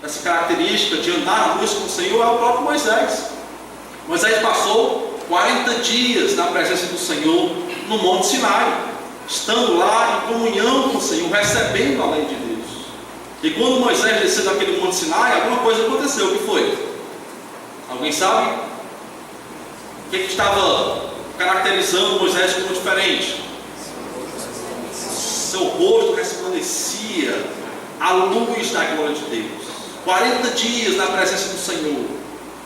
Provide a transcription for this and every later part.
essa característica de andar à luz com o Senhor é o próprio Moisés. Moisés passou 40 dias na presença do Senhor no Monte Sinai, estando lá em comunhão com o Senhor, recebendo a lei de Deus. E quando Moisés desceu daquele Monte Sinai, alguma coisa aconteceu. O que foi? Alguém sabe? O que estava caracterizando Moisés como diferente? Seu rosto resplandecia a luz da glória de Deus. 40 dias na presença do Senhor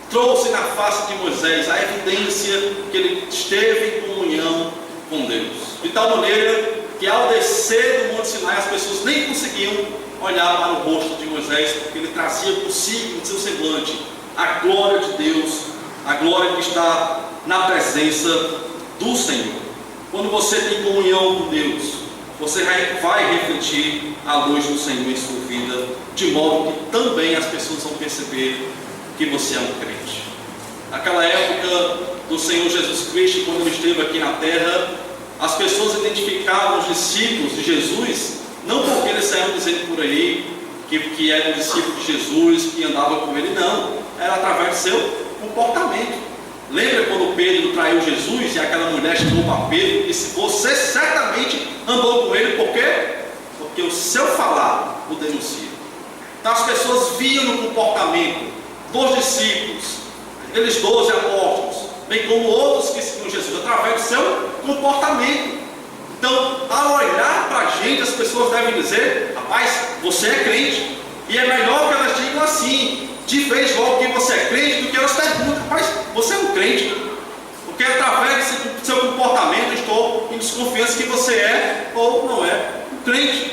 trouxe na face de Moisés a evidência que ele esteve em comunhão com Deus, de tal maneira que ao descer do Monte Sinai as pessoas nem conseguiam olhar para o rosto de Moisés, porque ele trazia consigo em seu semblante a glória de Deus, a glória que está na presença do Senhor. Quando você tem comunhão com Deus, você vai refletir a luz do Senhor em sua vida, de modo que também as pessoas vão perceber que você é um crente. Naquela época do Senhor Jesus Cristo, quando ele esteve aqui na terra, as pessoas identificavam os discípulos de Jesus, não porque eles saíam dizendo por aí que era um discípulo de Jesus, que andava com ele, não, era através do seu comportamento. Lembra quando Pedro traiu Jesus e aquela mulher chegou para Pedro e disse: você certamente andou com ele, por quê? Porque o seu falar o denuncia. Então as pessoas viam no comportamento dos discípulos, aqueles 12 apóstolos, bem como outros que seguiam Jesus, através do seu comportamento. Então, ao olhar para a gente, as pessoas devem dizer: rapaz, você é crente. E é melhor que elas digam assim, de vez logo que você é crente, do que elas perguntam: rapaz, você é um crente? Porque através do seu comportamento eu estou em desconfiança que você é ou não é um crente.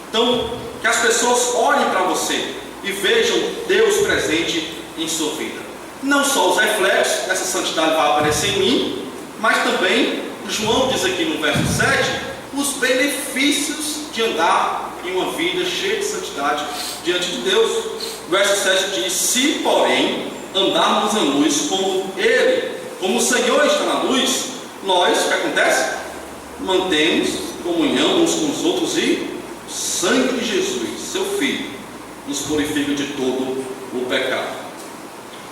Então, que as pessoas olhem para você e vejam Deus presente em sua vida. Não só os reflexos dessa santidade vai aparecer em mim, mas também, João diz aqui no verso 7, os benefícios de andar em uma vida cheia de santidade diante de Deus. O verso 7 diz: se porém andarmos em luz como Ele, como o Senhor está na luz, nós, o que acontece? Mantemos comunhão uns com os outros, e o sangue de Jesus, seu Filho, nos purifica de todo o pecado.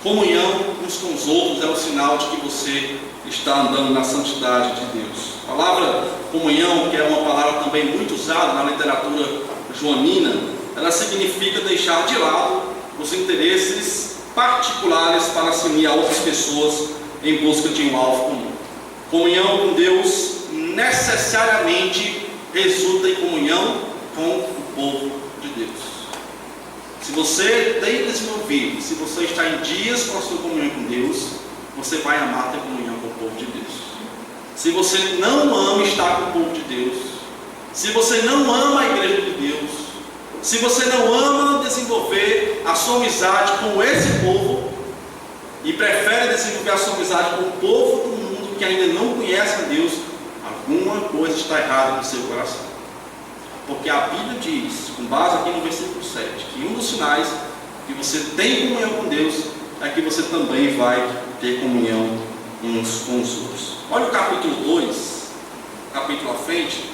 Comunhão uns com os outros é o sinal de que você está andando na santidade de Deus. A palavra comunhão, que é uma palavra também muito usada na literatura joanina, ela significa deixar de lado os interesses particulares para se unir a outras pessoas em busca de um alvo comum. Comunhão com Deus necessariamente resulta em comunhão com o povo de Deus. Se você tem desenvolvido, se você está em dias com a sua comunhão com Deus, você vai amar ter comunhão com o povo de Deus. Se você não ama estar com o povo de Deus, se você não ama a igreja de Deus, se você não ama desenvolver a sua amizade com esse povo e prefere desenvolver a sua amizade com o povo do mundo que ainda não conhece a Deus, alguma coisa está errada no seu coração. Porque a Bíblia diz, com base aqui no versículo 7, que um dos sinais que você tem comunhão com Deus é que você também vai ter comunhão uns com os outros. Olha o capítulo 2, capítulo à frente,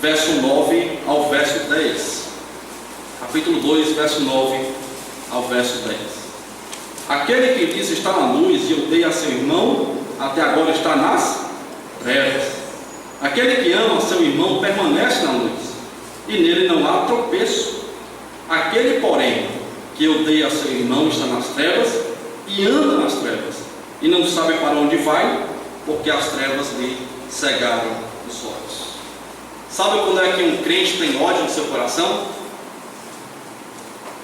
verso 9 ao verso 10. Capítulo 2, verso 9 ao verso 10. Aquele que diz está na luz e odeia seu irmão, até agora está nas trevas. Aquele que ama seu irmão permanece na luz, e nele não há tropeço. Aquele, porém, que odeia seu irmão está nas trevas e anda nas trevas, e não sabe para onde vai, porque as trevas lhe cegaram os olhos. Sabe quando é que um crente tem ódio no seu coração?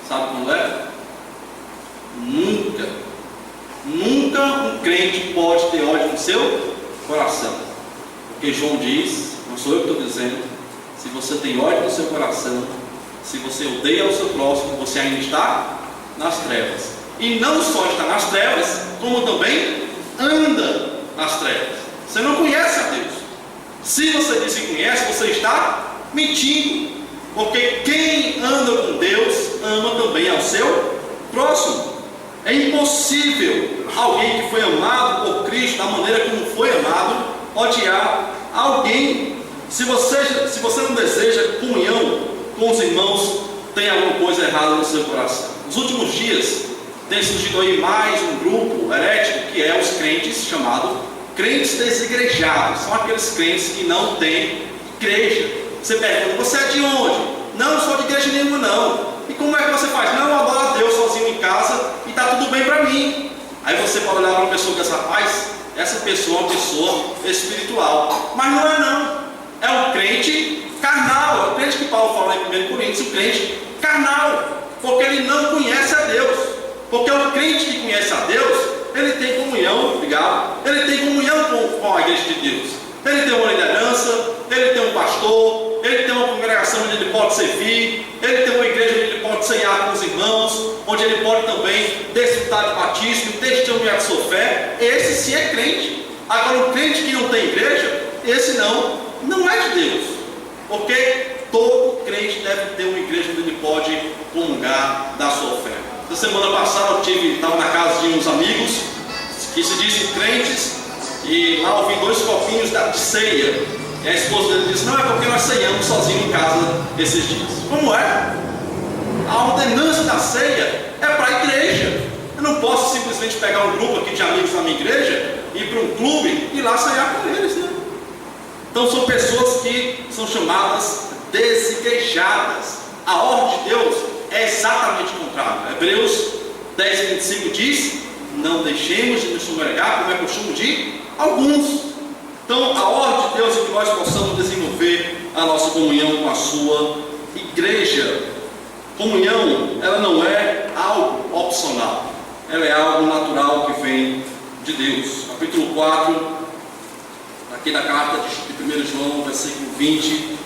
Sabe quando é? Nunca um crente pode ter ódio no seu coração, porque João diz, não sou eu que estou dizendo, se você tem ódio no seu coração, se você odeia o seu próximo, você ainda está nas trevas. E não só está nas trevas, como também anda nas trevas. Você não conhece a Deus. Se você diz que conhece, você está mentindo. Porque quem anda com Deus, ama também ao seu próximo. É impossível alguém que foi amado por Cristo, da maneira como foi amado, odiar alguém. Se você não deseja comunhão com os irmãos, tem alguma coisa errada no seu coração. Nos últimos dias tem surgido aí mais um grupo herético, que é os crentes chamados crentes desigrejados. São aqueles crentes que não têm igreja. Você pergunta, você é de onde? Não, não sou de igreja nenhuma não. E como é que você faz? Não, eu adoro a Deus sozinho em casa e está tudo bem para mim. Aí você pode olhar para uma pessoa e dizer, rapaz, essa pessoa é uma pessoa espiritual. Mas não é não. É um crente carnal. É o crente que Paulo fala em 1 Coríntios, o crente carnal. Porque ele não conhece a Deus. Porque o crente que conhece a Deus, ele tem comunhão, obrigado, ele tem comunhão com a igreja de Deus. Ele tem uma liderança, ele tem um pastor, ele tem uma congregação onde ele pode servir, ele tem uma igreja onde ele pode ceiar com os irmãos, onde ele pode também desfrutar de batismo, testemunhar de sua fé. Esse sim é crente. Agora, o crente que não tem igreja, esse não é de Deus. Porque todo crente deve ter uma igreja onde ele pode comungar da sua fé. Na semana passada eu estava na casa de uns amigos que se dizem crentes, e lá eu vi 2 copinhos de ceia. E a esposa dele disse, não, é porque nós ceiamos sozinhos em casa esses dias. Como é? A ordenança da ceia é para a igreja. Eu não posso simplesmente pegar um grupo aqui de amigos na minha igreja, ir para um clube e ir lá ceiar com eles, né? Então são pessoas que são chamadas desigrejadas. A ordem de Deus é exatamente o contrário. Hebreus 10:25 diz, não deixemos de nos congregar, como é costume de alguns. Então a ordem de Deus é que nós possamos desenvolver a nossa comunhão com a sua igreja. Comunhão, ela não é algo opcional, ela é algo natural que vem de Deus. Capítulo 4, aqui da carta de 1 João, versículo 20,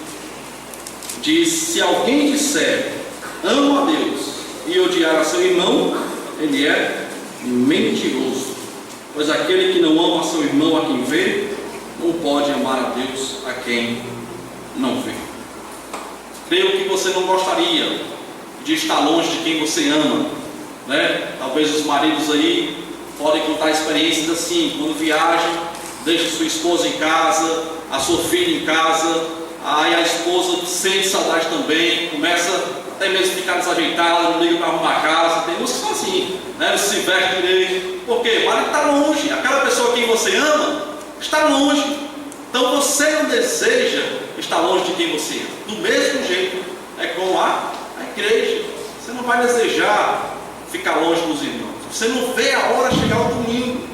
diz, se alguém disser, amo a Deus, e odiar a seu irmão, ele é mentiroso, pois aquele que não ama a seu irmão a quem vê, não pode amar a Deus a quem não vê. Creio que você não gostaria de estar longe de quem você ama, né? Talvez os maridos aí podem contar experiências assim, quando viajam, deixa sua esposa em casa, a sua filha em casa, aí a esposa sente saudade também, começa até mesmo a ficar desajeitada, não liga para arrumar a casa. Tem uns que são assim, né? Não se veste direito. Por quê? O marido está longe, aquela pessoa quem você ama está longe. Então você não deseja estar longe de quem você ama. Do mesmo jeito é com a igreja. Você não vai desejar ficar longe dos irmãos. Você não vê a hora chegar o domingo,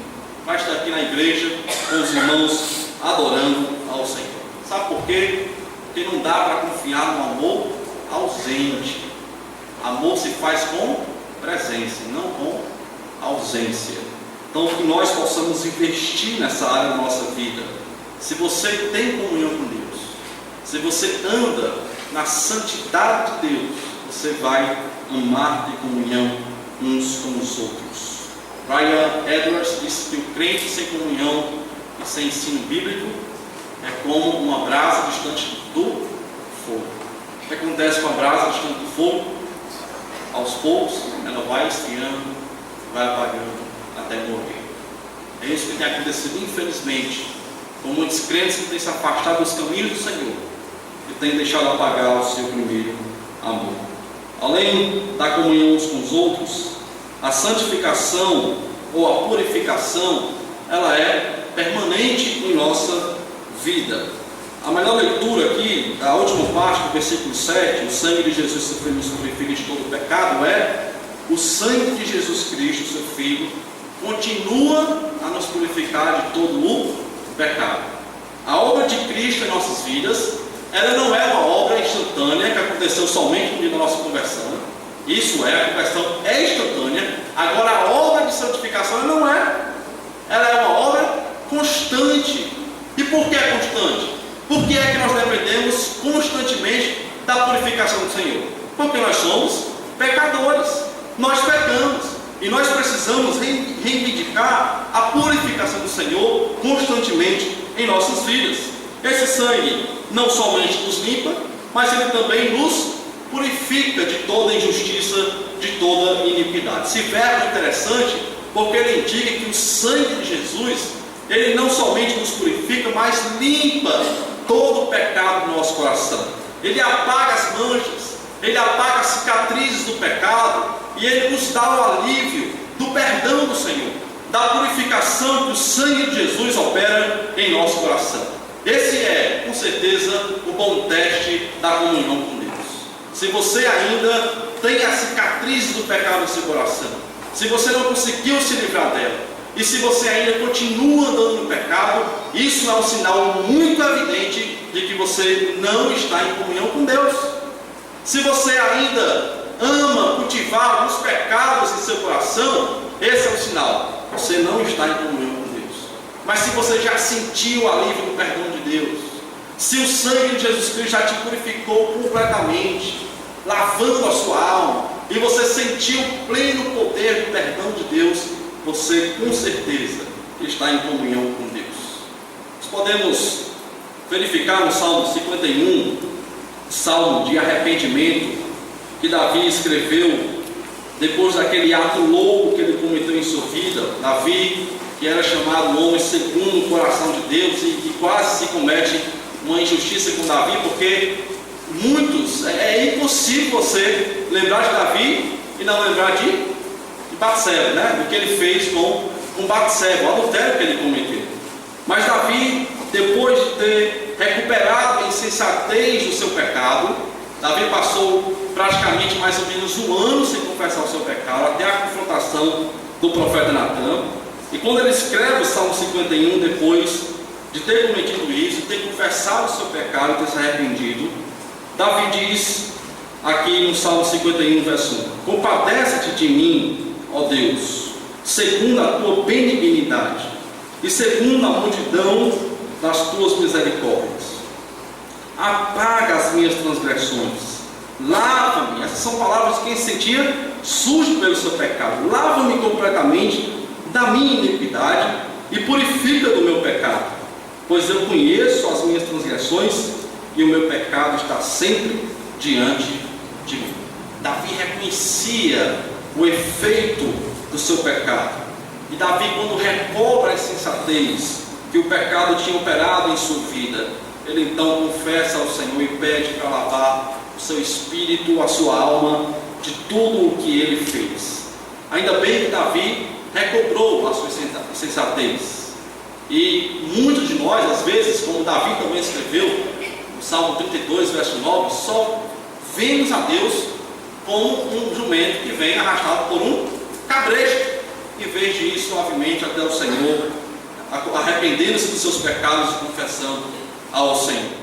vai estar aqui na igreja com os irmãos adorando ao Senhor. Sabe por quê? Porque não dá para confiar no amor ausente. Amor se faz com presença, não com ausência. Então que nós possamos investir nessa área da nossa vida. Se você tem comunhão com Deus, se você anda na santidade de Deus, você vai amar de comunhão uns com os outros. Ryan Edwards disse que o crente sem comunhão e sem ensino bíblico é como uma brasa distante do fogo. O que acontece com a brasa distante do fogo? Aos poucos ela vai esfriando, vai apagando até morrer. É isso que tem acontecido, infelizmente, com muitos crentes que têm se afastado dos caminhos do Senhor e têm deixado apagar o seu primeiro amor. Além da comunhão uns com os outros, a santificação ou a purificação, ela é permanente em nossa vida. A melhor leitura aqui, a última parte do versículo 7, o sangue de Jesus, seu Filho, nos purifica de todo pecado, é o sangue de Jesus Cristo, seu Filho, continua a nos purificar de todo o pecado. A obra de Cristo em nossas vidas, ela não é uma obra instantânea que aconteceu somente no dia da nossa conversão. Isso é, a conversão é instantânea. Agora a obra de santificação não é. Ela é uma obra constante. E por que é constante? Por que é que nós dependemos constantemente da purificação do Senhor? Porque nós somos pecadores. Nós pecamos. E nós precisamos reivindicar a purificação do Senhor constantemente em nossas vidas. Esse sangue não somente nos limpa, mas ele também nos purifica de toda injustiça, de toda iniquidade. Esse verbo é interessante porque ele indica que o sangue de Jesus, ele não somente nos purifica, mas limpa todo o pecado do nosso coração. Ele apaga as manchas, Ele apaga as cicatrizes do pecado e Ele nos dá o alívio do perdão do Senhor, da purificação que o sangue de Jesus opera em nosso coração. Esse é, com certeza, o bom teste da comunhão com Deus. Se você ainda tem a cicatriz do pecado no seu coração, se você não conseguiu se livrar dela, e se você ainda continua andando no pecado, isso é um sinal muito evidente de que você não está em comunhão com Deus. Se você ainda ama cultivar alguns pecados em seu coração, esse é o sinal, você não está em comunhão com Deus. Mas se você já sentiu o alívio do perdão de Deus, se o sangue de Jesus Cristo já te purificou completamente, lavando a sua alma, e você sentiu o pleno poder do perdão de Deus, você com certeza está em comunhão com Deus. Nós podemos verificar no Salmo 51, salmo de arrependimento, que Davi escreveu depois daquele ato louco que ele cometeu em sua vida. Davi, que era chamado o homem segundo o coração de Deus, e que quase se comete uma injustiça com Davi, porque é impossível você lembrar de Davi e não lembrar de Batseba, né? Do que ele fez com Batseba, o adultério que ele cometeu. Mas Davi, depois de ter recuperado a insensatez do seu pecado, Davi passou praticamente mais ou menos um ano sem confessar o seu pecado, até a confrontação do profeta Natan. E quando ele escreve o Salmo 51, depois de ter cometido isso, de ter confessado o seu pecado, ter se arrependido, Davi diz aqui no Salmo 51, verso 1: compadece-te de mim, ó Deus, segundo a tua benignidade e segundo a multidão das tuas misericórdias. Apaga as minhas transgressões, lava-me. Essas são palavras de quem se sentia sujo pelo seu pecado. Lava-me completamente da minha iniquidade e purifica do meu pecado, pois eu conheço as minhas transgressões e o meu pecado está sempre diante de mim. Davi reconhecia o efeito do seu pecado, e Davi, quando recobra a insensatez que o pecado tinha operado em sua vida, ele então confessa ao Senhor e pede para lavar o seu espírito, a sua alma, de tudo o que ele fez. Ainda bem que Davi recobrou a sua insensatez. E muitos de nós, às vezes, como Davi também escreveu no Salmo 32, verso 9, só vemos a Deus como um jumento que vem arrastado por um cabresto, em vez de ir suavemente até o Senhor, arrependendo-se dos seus pecados e confessando ao Senhor.